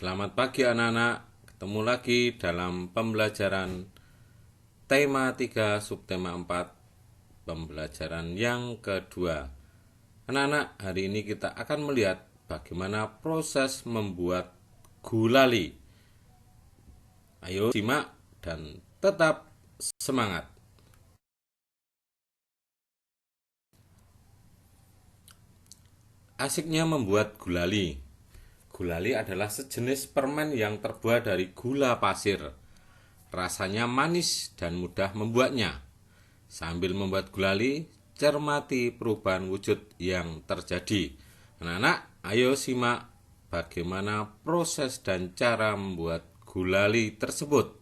Selamat pagi anak-anak, ketemu lagi dalam pembelajaran tema 3 subtema 4, pembelajaran yang kedua. Anak-anak, hari ini kita akan melihat bagaimana proses membuat gulali. Ayo simak dan tetap semangat. Asiknya membuat gulali. Gulali adalah sejenis permen yang terbuat dari gula pasir. Rasanya manis dan mudah membuatnya. Sambil membuat gulali, cermati perubahan wujud yang terjadi. Anak-anak, ayo simak bagaimana proses dan cara membuat gulali tersebut.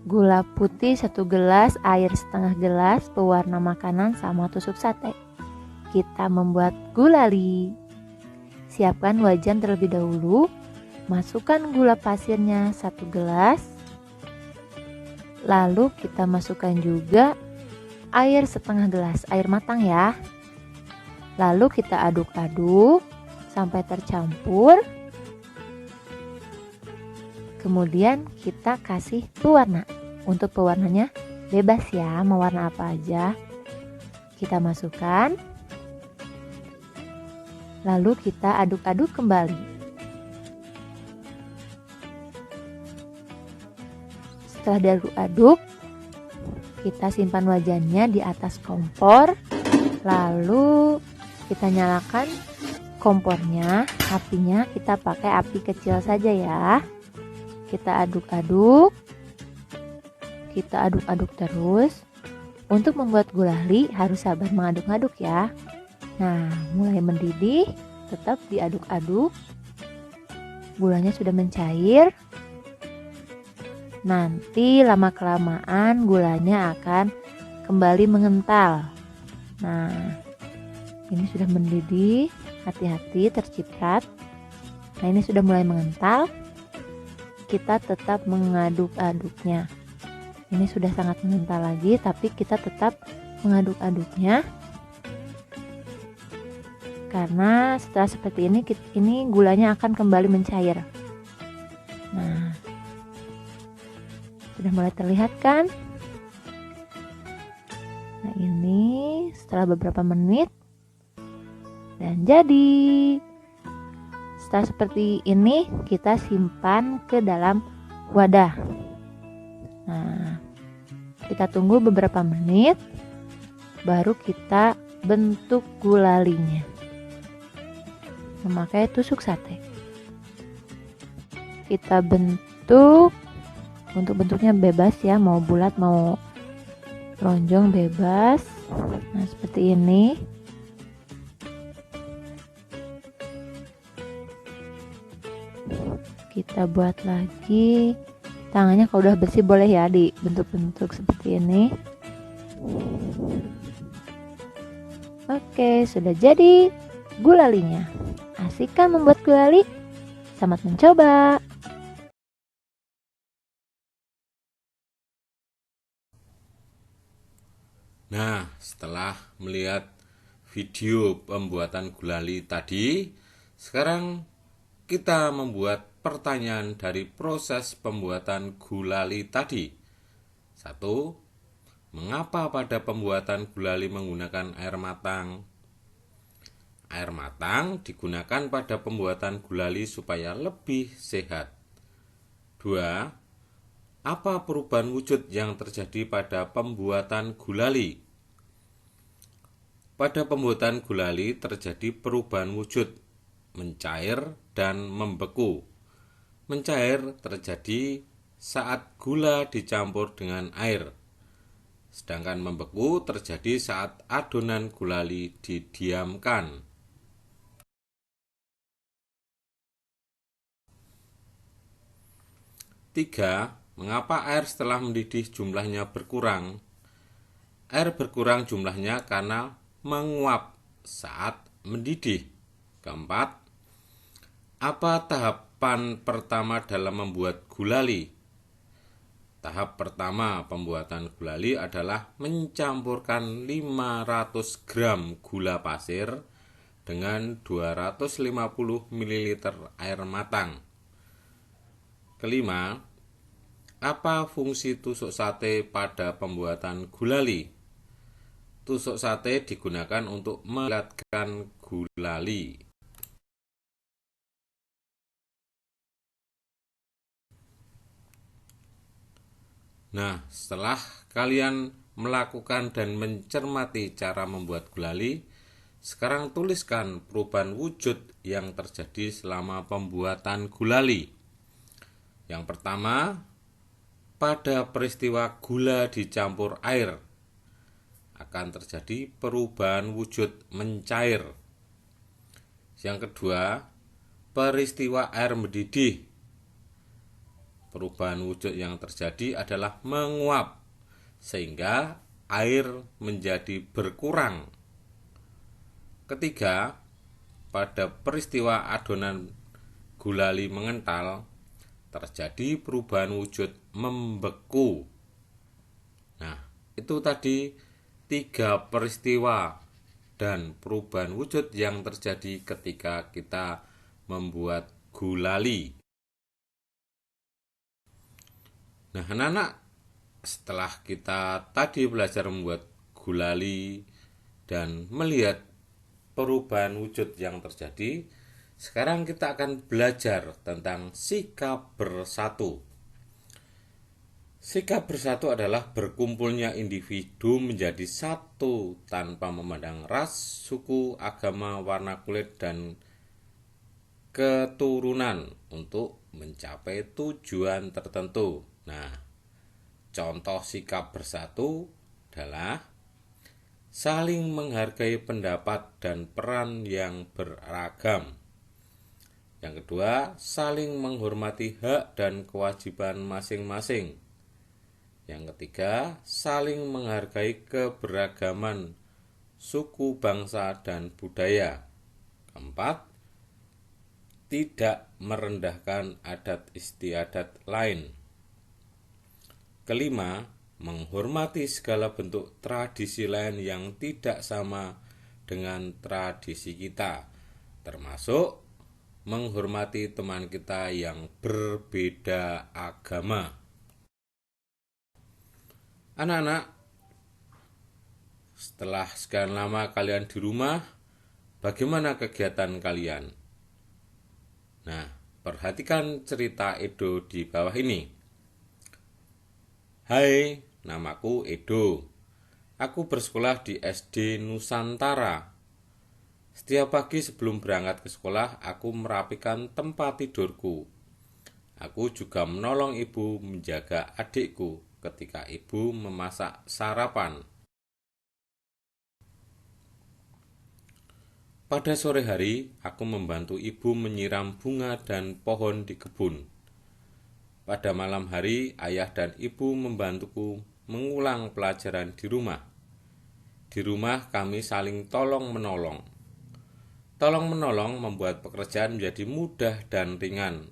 Gula putih 1 gelas, air setengah gelas, pewarna makanan sama tusuk sate. Kita membuat gulali. Siapkan wajan terlebih dahulu. Masukkan gula pasirnya 1 gelas. Lalu kita masukkan juga air setengah gelas, air matang ya. Lalu kita aduk-aduk sampai tercampur. Kemudian kita kasih pewarna. Untuk pewarnanya bebas ya, mau warna apa aja. Kita masukkan. Lalu kita aduk-aduk kembali. Setelah diaduk-aduk, kita simpan wajannya di atas kompor. Lalu kita nyalakan kompornya, apinya kita pakai api kecil saja ya. Kita aduk-aduk. Kita aduk-aduk terus. Untuk membuat gulali harus sabar mengaduk-aduk ya. Nah, mulai mendidih, tetap diaduk-aduk. Gulanya sudah mencair. Nanti lama-kelamaan gulanya akan kembali mengental. Nah, ini sudah mendidih, hati-hati terciprat. Nah, ini sudah mulai mengental. Kita tetap mengaduk-aduknya. Ini sudah sangat mengental lagi, tapi kita tetap mengaduk-aduknya. Karena setelah seperti ini gulanya akan kembali mencair. Nah, sudah mulai terlihat kan? Nah, ini setelah beberapa menit dan jadi. Setelah seperti ini kita simpan ke dalam wadah. Nah, kita tunggu beberapa menit baru kita bentuk gulalinya memakai tusuk sate. Kita bentuk, untuk bentuknya bebas ya, mau bulat mau lonjong bebas. Nah, seperti ini. Kita buat lagi. Tangannya kalau udah bersih boleh ya dibentuk-bentuk seperti ini. Oke, sudah jadi gulalinya. Asik kan membuat gulali? Selamat mencoba. Nah, setelah melihat video pembuatan gulali tadi, sekarang kita membuat pertanyaan dari proses pembuatan gulali tadi. 1. Mengapa pada pembuatan gulali menggunakan air matang? Air matang digunakan pada pembuatan gulali supaya lebih sehat. 2. Apa perubahan wujud yang terjadi pada pembuatan gulali? Pada pembuatan gulali terjadi perubahan wujud, mencair dan membeku. Mencair terjadi saat gula dicampur dengan air, sedangkan membeku terjadi saat adonan gulali didiamkan. 3. Mengapa air setelah mendidih jumlahnya berkurang? Air berkurang jumlahnya karena menguap saat mendidih. 4. Apa tahapan pertama dalam membuat gulali? Tahap pertama pembuatan gulali adalah mencampurkan 500 gram gula pasir dengan 250 ml air matang. Kelima, apa fungsi tusuk sate pada pembuatan gulali? Tusuk sate digunakan untuk melatkan gulali. Nah, setelah kalian melakukan dan mencermati cara membuat gulali, sekarang tuliskan perubahan wujud yang terjadi selama pembuatan gulali. Yang pertama, pada peristiwa gula dicampur air, akan terjadi perubahan wujud mencair. Yang kedua, peristiwa air mendidih. Perubahan wujud yang terjadi adalah menguap, sehingga air menjadi berkurang. Ketiga, pada peristiwa adonan gulali mengental, terjadi perubahan wujud membeku. Nah, itu tadi 3 peristiwa dan perubahan wujud yang terjadi ketika kita membuat gulali. Nah, anak-anak, setelah kita tadi belajar membuat gulali dan melihat perubahan wujud yang terjadi, sekarang kita akan belajar tentang sikap bersatu. Sikap bersatu adalah berkumpulnya individu menjadi satu tanpa memandang ras, suku, agama, warna kulit, dan keturunan untuk mencapai tujuan tertentu. Nah, contoh sikap bersatu adalah saling menghargai pendapat dan peran yang beragam. Yang kedua, saling menghormati hak dan kewajiban masing-masing. Yang ketiga, saling menghargai keberagaman suku, bangsa, dan budaya. Keempat, tidak merendahkan adat istiadat lain. Kelima, menghormati segala bentuk tradisi lain yang tidak sama dengan tradisi kita, termasuk menghormati teman kita yang berbeda agama. Anak-anak, setelah sekian lama kalian di rumah, bagaimana kegiatan kalian? Nah, perhatikan cerita Edo di bawah ini. Hai, namaku Edo. Aku bersekolah di SD Nusantara. Setiap pagi sebelum berangkat ke sekolah, aku merapikan tempat tidurku. Aku juga menolong ibu menjaga adikku ketika ibu memasak sarapan. Pada sore hari, aku membantu ibu menyiram bunga dan pohon di kebun. Pada malam hari, ayah dan ibu membantuku mengulang pelajaran di rumah. Di rumah kami saling tolong-menolong. Tolong-menolong membuat pekerjaan menjadi mudah dan ringan.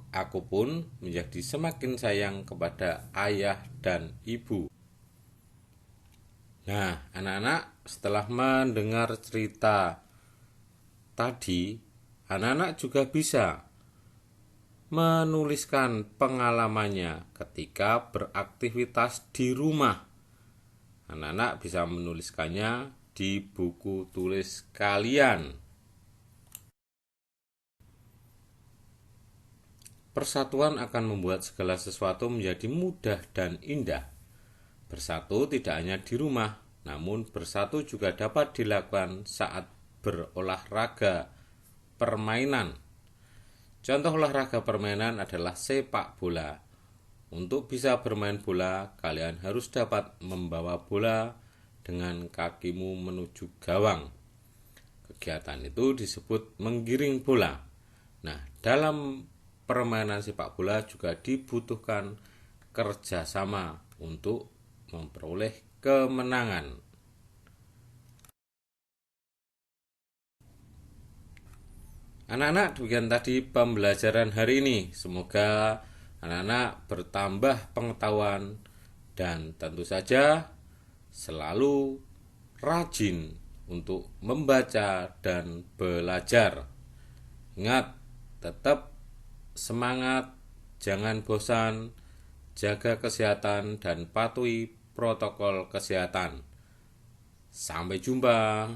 Aku pun menjadi semakin sayang kepada ayah dan ibu. Nah, anak-anak, setelah mendengar cerita tadi, anak-anak juga bisa menuliskan pengalamannya ketika beraktivitas di rumah. Anak-anak bisa menuliskannya di buku tulis kalian. Persatuan akan membuat segala sesuatu menjadi mudah dan indah. Bersatu tidak hanya di rumah, namun bersatu juga dapat dilakukan saat berolahraga permainan. Contoh olahraga permainan adalah sepak bola. Untuk bisa bermain bola, kalian harus dapat membawa bola dengan kakimu menuju gawang. Kegiatan itu disebut menggiring bola. Nah, dalam permainan sepak bola juga dibutuhkan kerjasama untuk memperoleh kemenangan. Anak-anak, demikian tadi pembelajaran hari ini. Semoga anak-anak bertambah pengetahuan dan tentu saja selalu rajin untuk membaca dan belajar. Ingat, tetap semangat, jangan bosan, jaga kesehatan dan patuhi protokol kesehatan. Sampai jumpa.